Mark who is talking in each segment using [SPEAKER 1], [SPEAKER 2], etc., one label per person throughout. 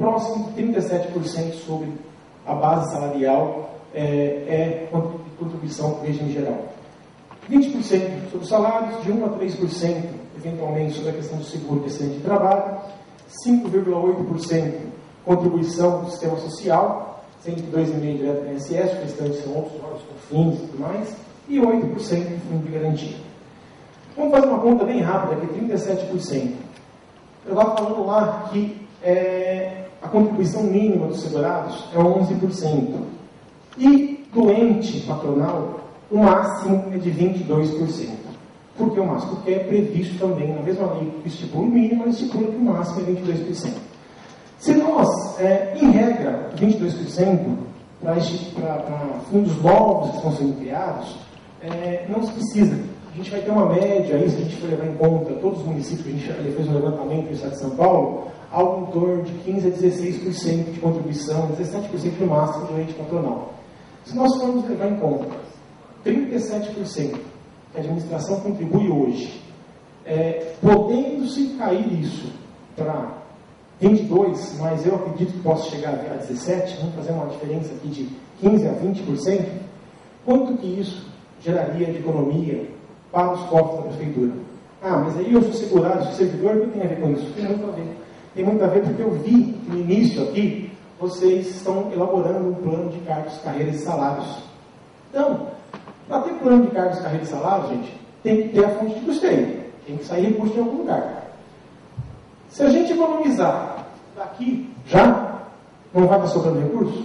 [SPEAKER 1] próximo de 37% sobre a base salarial é contribuição para o regime geral. 20% sobre os salários, de 1% a 3%, eventualmente, sobre a questão do seguro e acidente de trabalho, 5,8% contribuição do sistema social, sendo que 2,5% direto do INSS, o restante são outros órgãos, COFINS e tudo mais, e 8% de fundo de garantia. Vamos fazer uma conta bem rápida aqui, 37%. Eu estava falando lá que a contribuição mínima dos segurados é 11%. E do ente patronal, o máximo é de 22%. Por que o máximo? Porque é previsto também, na mesma lei que estipula o mínimo, mas estipula que o máximo é 22%. Se nós, em regra, 22% para fundos novos que estão sendo criados, não se precisa. A gente vai ter uma média aí, se a gente for levar em conta todos os municípios, a gente fez um levantamento no estado de São Paulo, algo em torno de 15% a 16% de contribuição, 17% no máximo do ente patronal. Se nós formos levar em conta 37% que a administração contribui hoje, podendo-se cair isso para 22%, mas eu acredito que possa chegar a 17%, vamos fazer uma diferença aqui de 15% a 20%, quanto que isso geraria de economia para os cofres da prefeitura? Mas aí eu sou segurado, sou servidor, o que tem a ver com isso? Tem muito a ver. Tem muito a ver porque eu vi no início aqui, vocês estão elaborando um plano de cargos, carreiras e salários. Então, para ter plano de cargos, carreiras e salários, gente, tem que ter a fonte de custeio. Tem que sair recurso de algum lugar. Se a gente economizar daqui, já, não vai estar sobrando recurso?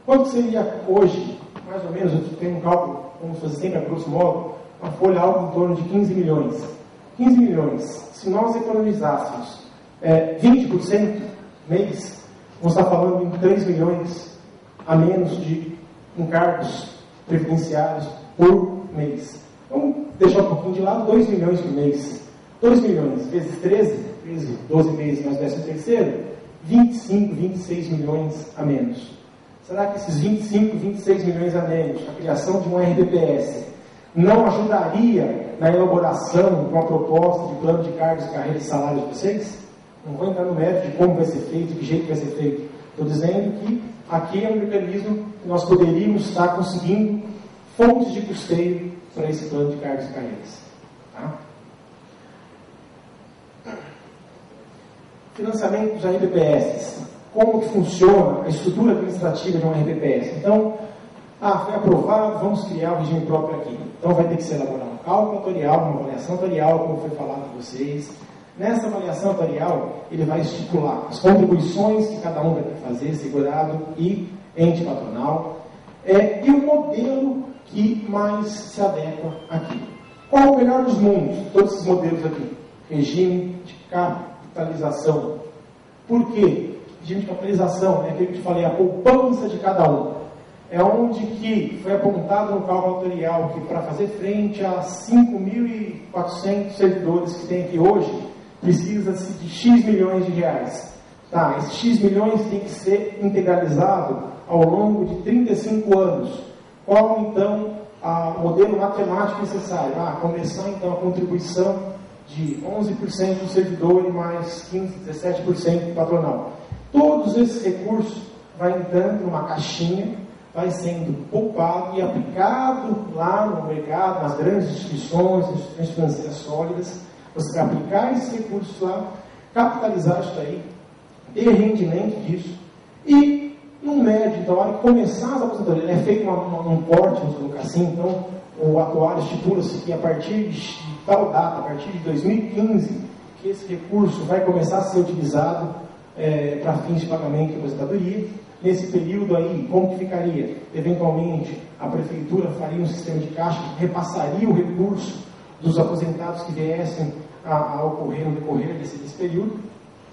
[SPEAKER 1] Quanto seria hoje, mais ou menos, eu tenho um cálculo, vamos fazer sempre a grosso modo, uma folha algo em torno de 15 milhões. 15 milhões, se nós economizássemos 20% mês, vamos estar falando em 3 milhões a menos de encargos previdenciários por mês. Vamos deixar um pouquinho de lado, 2 milhões por mês. 2 milhões vezes 13, 12 meses mais 13º, 25, 26 milhões a menos. Será que esses 25, 26 milhões a menos, a criação de um RDPS, não ajudaria na elaboração de uma proposta de plano de cargos, carreiras e salários de vocês? Não vou entrar no mérito de como vai ser feito, de que jeito vai ser feito. Estou dizendo que aqui é um mecanismo que nós poderíamos estar conseguindo fontes de custeio para esse plano de cargos e carreiras. Tá? Financiamento dos RPPS. Como que funciona a estrutura administrativa de um RPPS? Então, foi aprovado, vamos criar o regime próprio aqui. Então vai ter que ser elaborado um cálculo atuarial, uma avaliação atuarial, como foi falado com vocês. Nessa avaliação atuarial, ele vai estipular as contribuições que cada um vai ter que fazer, segurado e ente patronal, e o modelo que mais se adequa aqui. Qual o melhor dos mundos? Todos esses modelos aqui. Regime de capitalização. Por quê? Regime de capitalização é aquele que eu te falei, a poupança de cada um. É onde que foi apontado no cálculo atuarial que para fazer frente a 5.400 servidores que tem aqui hoje, precisa-se de X milhões de reais. Tá, esse X milhões tem que ser integralizado ao longo de 35 anos. Qual, então, o modelo matemático necessário? Começar, então, a contribuição de 11% do servidor e mais 15%, 17% patronal. Todos esses recursos vai entrando numa caixinha, vai sendo poupado e aplicado lá no mercado, nas grandes instituições financeiras sólidas. Você vai aplicar esses recursos lá, capitalizar isso aí, ter rendimento disso, e no médio, então, a hora que começar as aposentadorias, é feito um corte, vamos colocar assim, então, o atuário estipula-se que a partir de tal data, a partir de 2015, que esse recurso vai começar a ser utilizado para fins de pagamento de aposentadoria. Nesse período aí, como que ficaria? Eventualmente, a prefeitura faria um sistema de caixa que repassaria o recurso dos aposentados que viessem a ocorrer no decorrer desse período,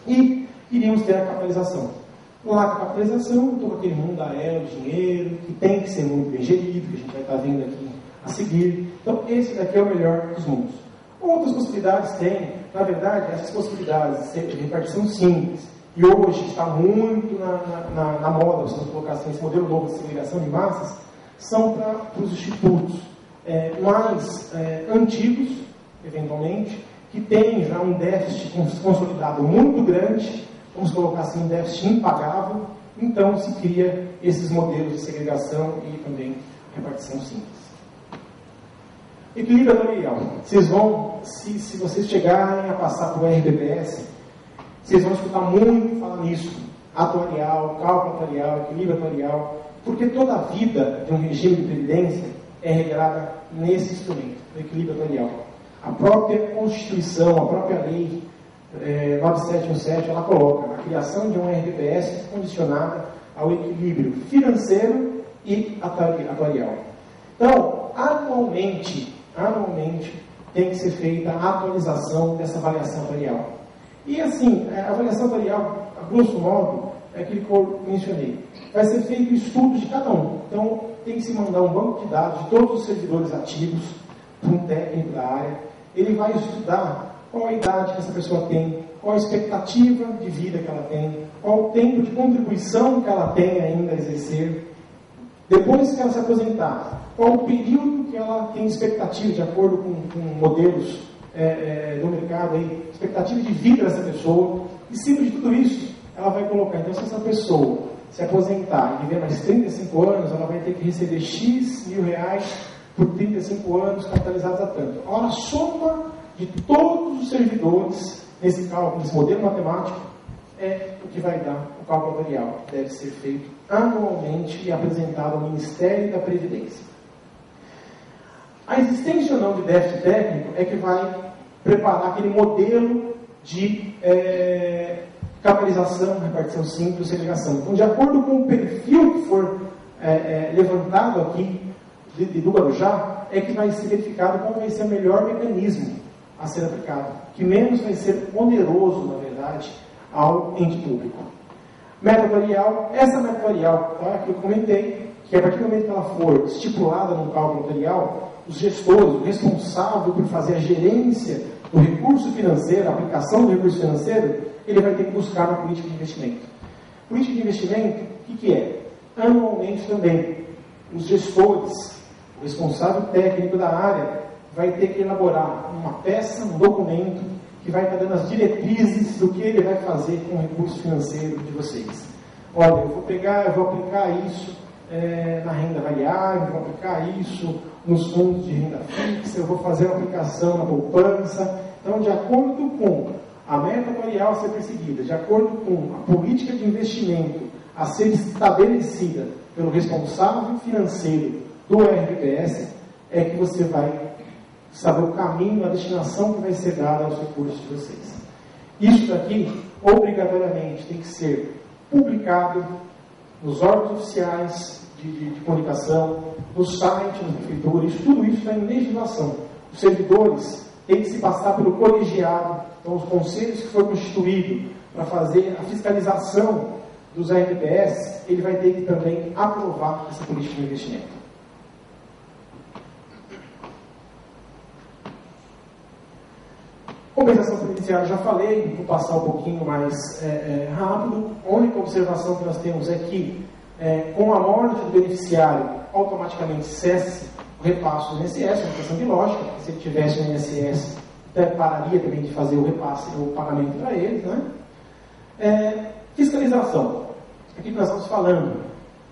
[SPEAKER 1] e iríamos ter a capitalização. Lá, com a capitalização, todo aquele mundo aéreo, dinheiro, que tem que ser muito bem gerido, que a gente vai estar vendo aqui a seguir. Então, esse daqui é o melhor dos mundos. Outras possibilidades tem, na verdade, essas possibilidades de repartição simples, e hoje está muito na moda, se vamos colocar assim, esse modelo novo de segregação de massas, são para os institutos mais antigos, eventualmente, que têm já um déficit consolidado muito grande, vamos colocar assim, um déficit impagável, então se cria esses modelos de segregação e também repartição simples. Equilíbrio atuarial. Vocês vão, se vocês chegarem a passar por RBPS, vocês vão escutar muito falar nisso. Atuarial, cálculo atuarial, equilíbrio atuarial, porque toda a vida de um regime de previdência é regrada nesse instrumento, no equilíbrio atuarial. A própria Constituição, a própria lei 9717, ela coloca a criação de um RBPS condicionada ao equilíbrio financeiro e atuarial. Então, anualmente tem que ser feita a atualização dessa avaliação atuarial. E assim, a avaliação atuarial, a grosso modo, é aquilo que eu mencionei. Vai ser feito estudo de cada um. Então, tem que se mandar um banco de dados de todos os servidores ativos para um técnico da área. Ele vai estudar qual a idade que essa pessoa tem, qual a expectativa de vida que ela tem, qual o tempo de contribuição que ela tem ainda a exercer. Depois que ela se aposentar, qual o período que ela tem expectativa, de acordo com modelos do mercado, aí, expectativa de vida dessa pessoa. E, cima de tudo isso, ela vai colocar, então, se essa pessoa se aposentar e viver mais 35 anos, ela vai ter que receber X mil reais por 35 anos, capitalizados a tanto. Ora, a soma de todos os servidores nesse cálculo, nesse modelo matemático, é o que vai dar o cálculo atuarial, que deve ser feito anualmente e apresentado ao Ministério da Previdência. A existência ou não de déficit técnico é que vai preparar aquele modelo de capitalização, repartição simples, segregação. Então, de acordo com o perfil que for levantado aqui do Guarujá, é que vai ser verificado qual vai ser o melhor mecanismo a ser aplicado, que menos vai ser oneroso, na verdade, ao ente público. Meta atuarial, essa meta atuarial, tá, que eu comentei, que a partir do momento que ela for estipulada no cálculo atuarial, os gestores, o responsável por fazer a gerência do recurso financeiro, a aplicação do recurso financeiro, ele vai ter que buscar uma política de investimento. Política de investimento, o que é? Anualmente também, os gestores, o responsável técnico da área, vai ter que elaborar uma peça, um documento, que vai estar dando as diretrizes do que ele vai fazer com o recurso financeiro de vocês. Olha, eu vou aplicar isso na renda variável, vou aplicar isso nos fundos de renda fixa, eu vou fazer uma aplicação na poupança. Então, de acordo com a meta atuarial a ser perseguida, de acordo com a política de investimento a ser estabelecida pelo responsável financeiro do RBPS, é que você vai saber o caminho, a destinação que vai ser dada aos recursos de vocês. Isso daqui, obrigatoriamente, tem que ser publicado nos órgãos oficiais de comunicação, no site, na prefeitura, tudo isso está em legislação. Os servidores têm que se passar pelo colegiado, então os conselhos que foram constituídos para fazer a fiscalização dos RBPS, ele vai ter que também aprovar essa política de investimento. Compensação previdenciária, já falei, vou passar um pouquinho mais rápido. A única observação que nós temos é que, com a morte do beneficiário, automaticamente cessa o repasse do INSS, uma questão de lógica, porque se ele tivesse no INSS, pararia também de fazer o repasse, o pagamento para eles, né? Fiscalização. Aqui que nós estamos falando.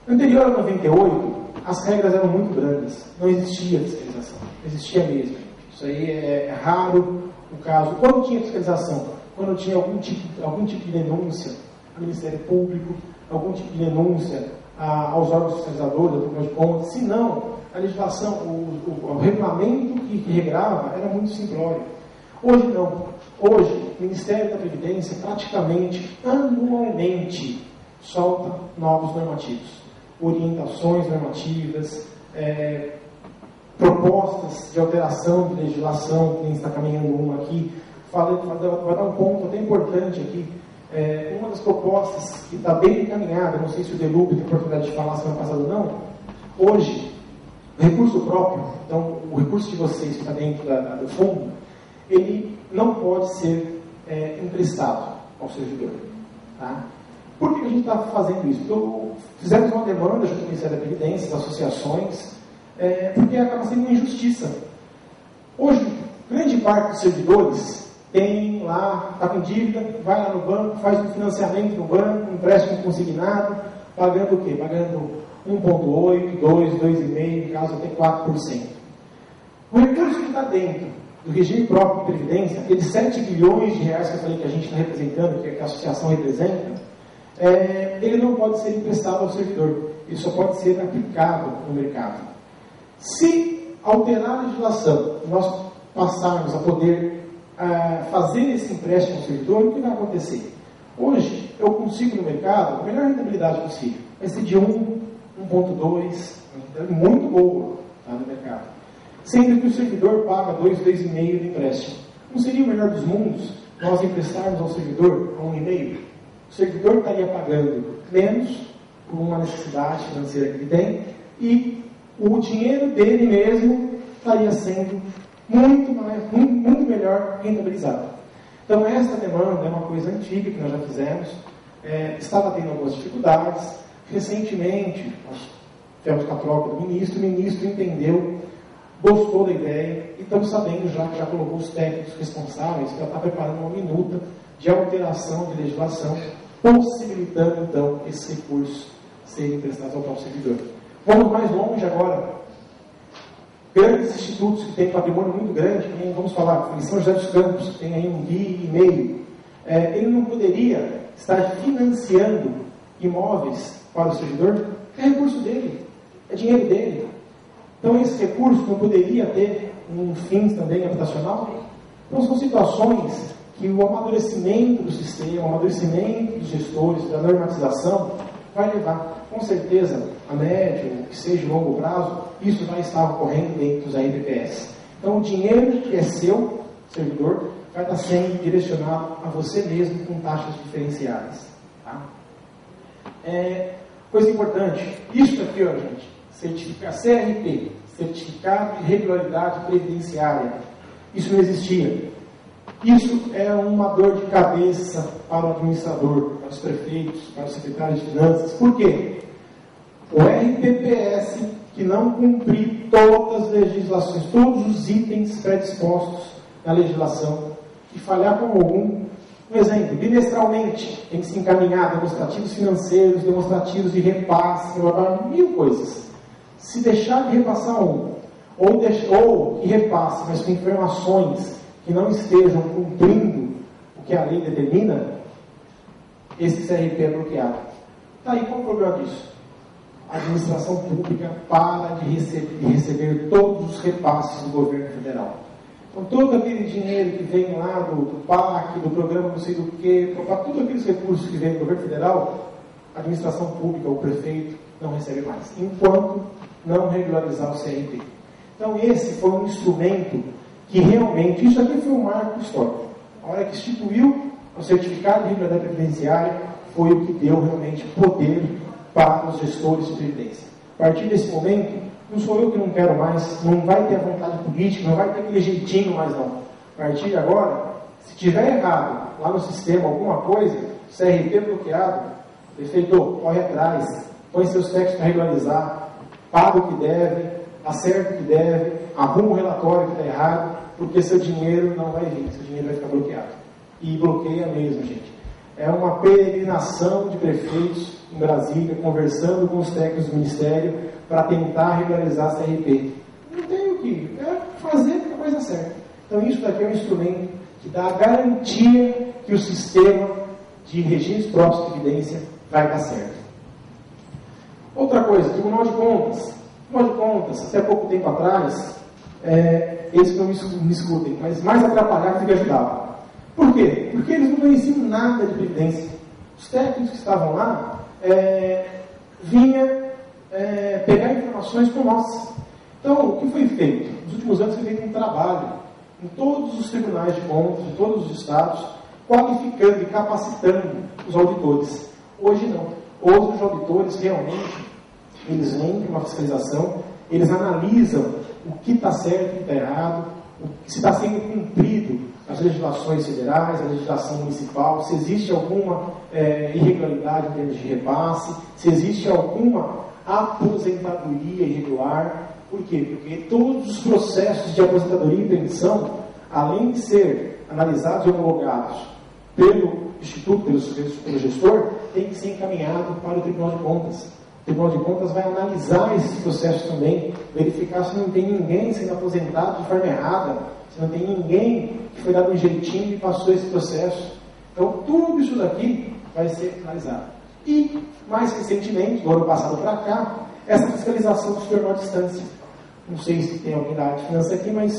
[SPEAKER 1] Anterior a 98, as regras eram muito brandas, não existia fiscalização, não existia mesmo. Isso aí é raro. No caso, quando tinha fiscalização, quando tinha algum tipo de denúncia ao Ministério Público, algum tipo de denúncia aos órgãos fiscalizadores, ao Tribunal de Contas, se não, a legislação, o regulamento que regrava era muito simplório. Hoje não. Hoje, o Ministério da Previdência praticamente anualmente solta novos normativos, orientações normativas, propostas de alteração de legislação, que está caminhando uma aqui, vai dar um ponto até importante aqui. Uma das propostas que está bem encaminhada, não sei se o Delube tem oportunidade de falar semana passada ou não, hoje, o recurso próprio, então o recurso de vocês que está dentro do fundo, ele não pode ser emprestado ao servidor. Tá? Por que a gente está fazendo isso? Então, fizemos uma demanda junto ao Ministério da Previdência, das associações, porque acaba sendo uma injustiça. Hoje, grande parte dos servidores tem lá, está com dívida, vai lá no banco, faz um financiamento no banco, um empréstimo consignado, pagando o quê? Pagando 1,8%, 2%, 2,5%, em caso até 4%. O recurso que está dentro do regime próprio de previdência, aqueles 7 bilhões de reais que eu falei que a gente está representando, que a associação representa, ele não pode ser emprestado ao servidor, ele só pode ser aplicado no mercado. Se alterar a legislação, nós passarmos a poder fazer esse empréstimo ao servidor, o que vai acontecer? Hoje, eu consigo no mercado a melhor rentabilidade possível, vai ser de 1, 1,2, muito boa, tá, no mercado. Sendo que o servidor paga 2, 2,5 de empréstimo. Não seria o melhor dos mundos nós emprestarmos ao servidor a 1,5? O servidor estaria pagando menos por uma necessidade financeira que ele tem e o dinheiro dele mesmo estaria sendo muito melhor rentabilizado. Então, essa demanda é uma coisa antiga que nós já fizemos, estava tendo algumas dificuldades. Recentemente, nós tivemos com a troca do ministro, o ministro entendeu, gostou da ideia e estamos sabendo já que já colocou os técnicos responsáveis para estar preparando uma minuta de alteração de legislação, possibilitando então esses recursos serem emprestados ao próprio servidor. Vamos mais longe agora. Grandes institutos que têm patrimônio muito grande, que nem vamos falar, em São José dos Campos, que tem aí 1,5 bi, ele não poderia estar financiando imóveis para o servidor? É recurso dele, é dinheiro dele. Então, esse recurso não poderia ter um fim também habitacional? Então, são situações que o amadurecimento do sistema, o amadurecimento dos gestores, da normatização, vai levar, com certeza, a médio, que seja longo prazo, isso vai estar ocorrendo dentro dos RPPS. Então, o dinheiro que é seu, servidor, vai estar sendo direcionado a você mesmo com taxas diferenciadas. Tá? Coisa importante, isso aqui, ó, gente, certificar CRP, Certificado de Regularidade Previdenciária. Isso não existia. Isso é uma dor de cabeça para o administrador, para os prefeitos, para os secretários de finanças. Por quê? O RPPS, que não cumprir todas as legislações, todos os itens predispostos na legislação, que falhar com algum, por exemplo, bimestralmente, tem que se encaminhar demonstrativos financeiros, demonstrativos de repasse, mil coisas. Se deixar de repassar ou que repasse, mas com informações que não estejam cumprindo o que a lei determina, esse CRP é bloqueado. Está aí, qual o problema disso? A administração pública para de receber todos os repasses do governo federal. Então, todo aquele dinheiro que vem lá do PAC, do programa não sei do que, todos aqueles recursos que vêm do governo federal, a administração pública, o prefeito, não recebe mais, enquanto não regularizar o CRP. Então, esse foi um instrumento que realmente, isso aqui foi um marco histórico. A hora que instituiu o certificado de regularidade previdenciária, foi o que deu realmente poder para os gestores de previdência. A partir desse momento, não sou eu que não quero mais, não vai ter a vontade política, não vai ter aquele jeitinho mais não. A partir de agora, se tiver errado lá no sistema alguma coisa, CRP bloqueado, prefeito, corre atrás, põe seus textos para regularizar, paga o que deve, acerta o que deve, arruma o relatório que está errado, porque seu dinheiro não vai vir, seu dinheiro vai ficar bloqueado. E bloqueia mesmo, gente. É uma peregrinação de prefeitos em Brasília, conversando com os técnicos do Ministério para tentar regularizar a CRP. Não tem o que, fazer a coisa certa. Então isso daqui é um instrumento que dá a garantia que o sistema de registros próprios de previdência vai dar certo. Outra coisa, Tribunal de Contas. Tribunal de Contas, até pouco tempo atrás, eles não me escutem, mas mais atrapalhava do que ajudava. Por quê? Porque eles não conheciam nada de previdência. Os técnicos que estavam lá vinham pegar informações com nós. Então, o que foi feito? Nos últimos anos foi feito um trabalho em todos os tribunais de contas, em todos os estados, qualificando e capacitando os auditores. Hoje não. Hoje os auditores realmente, eles vêm para uma fiscalização, eles analisam o que está certo e o que está errado, se está sendo cumprido as legislações federais, a legislação municipal, se existe alguma irregularidade em termos de repasse, se existe alguma aposentadoria irregular. Por quê? Porque todos os processos de aposentadoria e pensão, além de ser analisados e homologados pelo Instituto, pelo gestor, tem que ser encaminhado para o Tribunal de Contas. O Tribunal de Contas vai analisar esses processos também, verificar se não tem ninguém sendo aposentado de forma errada, se não tem ninguém que foi dado um jeitinho e passou esse processo. Então, tudo isso daqui vai ser analisado. E, mais recentemente, do ano passado para cá, essa fiscalização se tornou à distância. Não sei se tem alguém da área de finanças aqui, mas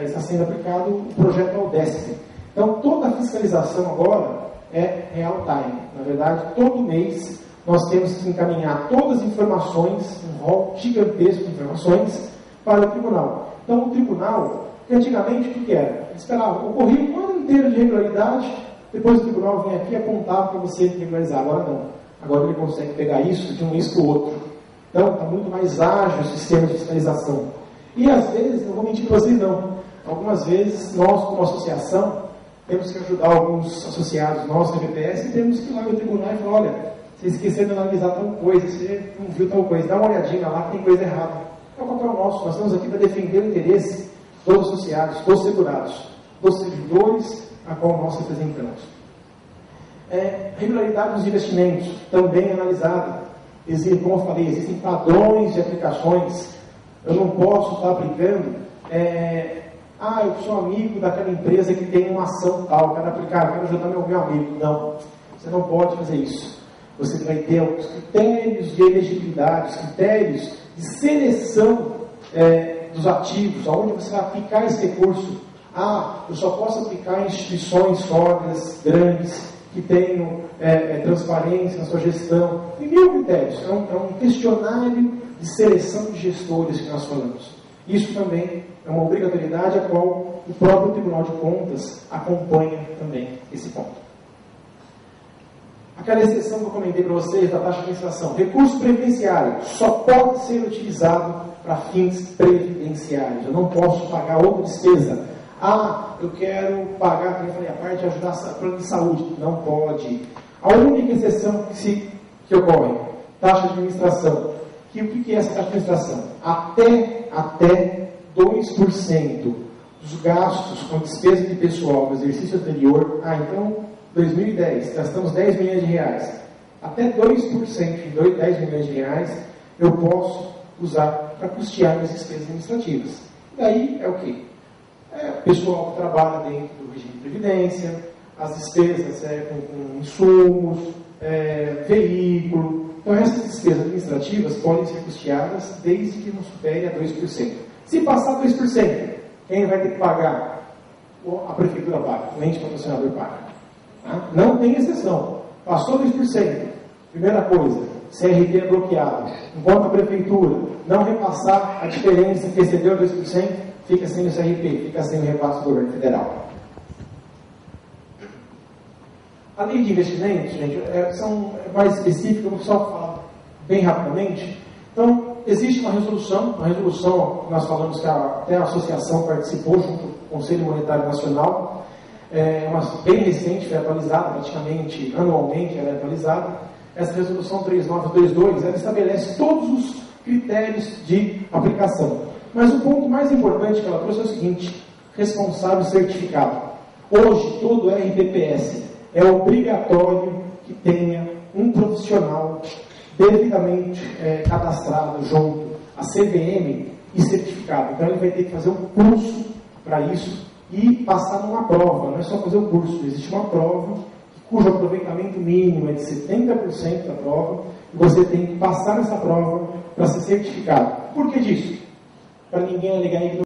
[SPEAKER 1] está sendo aplicado o projeto Aldesp. Então, toda a fiscalização agora é real time. Na verdade, todo mês nós temos que encaminhar todas as informações, um rol gigantesco de informações, para o tribunal. Então, o tribunal, que antigamente, o que era? Ele esperava, ocorria um ano inteiro de irregularidade, depois o tribunal vinha aqui e apontava para você regularizar. Agora não. Agora ele consegue pegar isso de um mês para o outro. Então, está muito mais ágil o sistema de fiscalização. E, às vezes, não vou mentir para vocês, não. Algumas vezes, nós, como associação, temos que ajudar alguns associados nossos da BPS e temos que ir lá no tribunal e falar, olha, você esqueceu de analisar tal coisa, você não viu tal coisa, dá uma olhadinha lá que tem coisa errada. É o papel nosso, nós estamos aqui para defender o interesse dos associados, dos segurados, dos servidores a qual nós representamos. Regularidade dos investimentos, também analisada. Como eu falei, existem padrões de aplicações. Eu não posso estar aplicando, eu sou amigo daquela empresa que tem uma ação tal, quero aplicar, quero ajudar meu amigo. Não, você não pode fazer isso. Você vai ter os critérios de elegibilidade, os critérios de seleção dos ativos, aonde você vai aplicar esse recurso. Eu só posso aplicar em instituições sólidas, grandes, que tenham transparência na sua gestão. Tem 1000 critérios. É um questionário de seleção de gestores que nós falamos. Isso também é uma obrigatoriedade a qual o próprio Tribunal de Contas acompanha também esse ponto. Aquela exceção que eu comentei para vocês da taxa de administração. Recurso previdenciário só pode ser utilizado para fins previdenciários. Eu não posso pagar outra despesa. Eu quero pagar, como eu falei, a parte de ajudar o plano de saúde. Não pode. A única exceção que ocorre, taxa de administração. O que é essa taxa de administração? Até 2% dos gastos com despesa de pessoal no exercício anterior. Então, 2010, gastamos 10 milhões de reais. Até 2% de 10 milhões de reais eu posso usar para custear minhas despesas administrativas. Daí é o quê? O pessoal que trabalha dentro do regime de previdência, as despesas com insumos, veículo. Então, essas despesas administrativas podem ser custeadas desde que não supere a 2%. Se passar 2%, quem vai ter que pagar? A prefeitura paga, o ente patrocinador paga. Não tem exceção. Passou 2%. Primeira coisa, CRT é bloqueado. Enquanto a prefeitura não repassar a diferença que excedeu 2%, fica sem o CRP, fica sem o repasse do governo federal. A lei de investimentos, gente, são mais específicas, eu vou só falar bem rapidamente. Então, existe uma resolução que nós falamos que até a associação participou junto com o Conselho Monetário Nacional, bem recente, foi atualizada praticamente anualmente, ela é atualizada. Essa resolução 3922, ela estabelece todos os critérios de aplicação. Mas o ponto mais importante que ela trouxe é o seguinte: responsável certificado. Hoje, todo RPPS é obrigatório que tenha um profissional devidamente cadastrado junto à CVM e certificado. Então, ele vai ter que fazer um curso para isso e passar numa prova. Não é só fazer o curso, existe uma prova cujo aproveitamento mínimo é de 70% da prova, e você tem que passar nessa prova para ser certificado. Por que disso? Para ninguém alegar ignorância.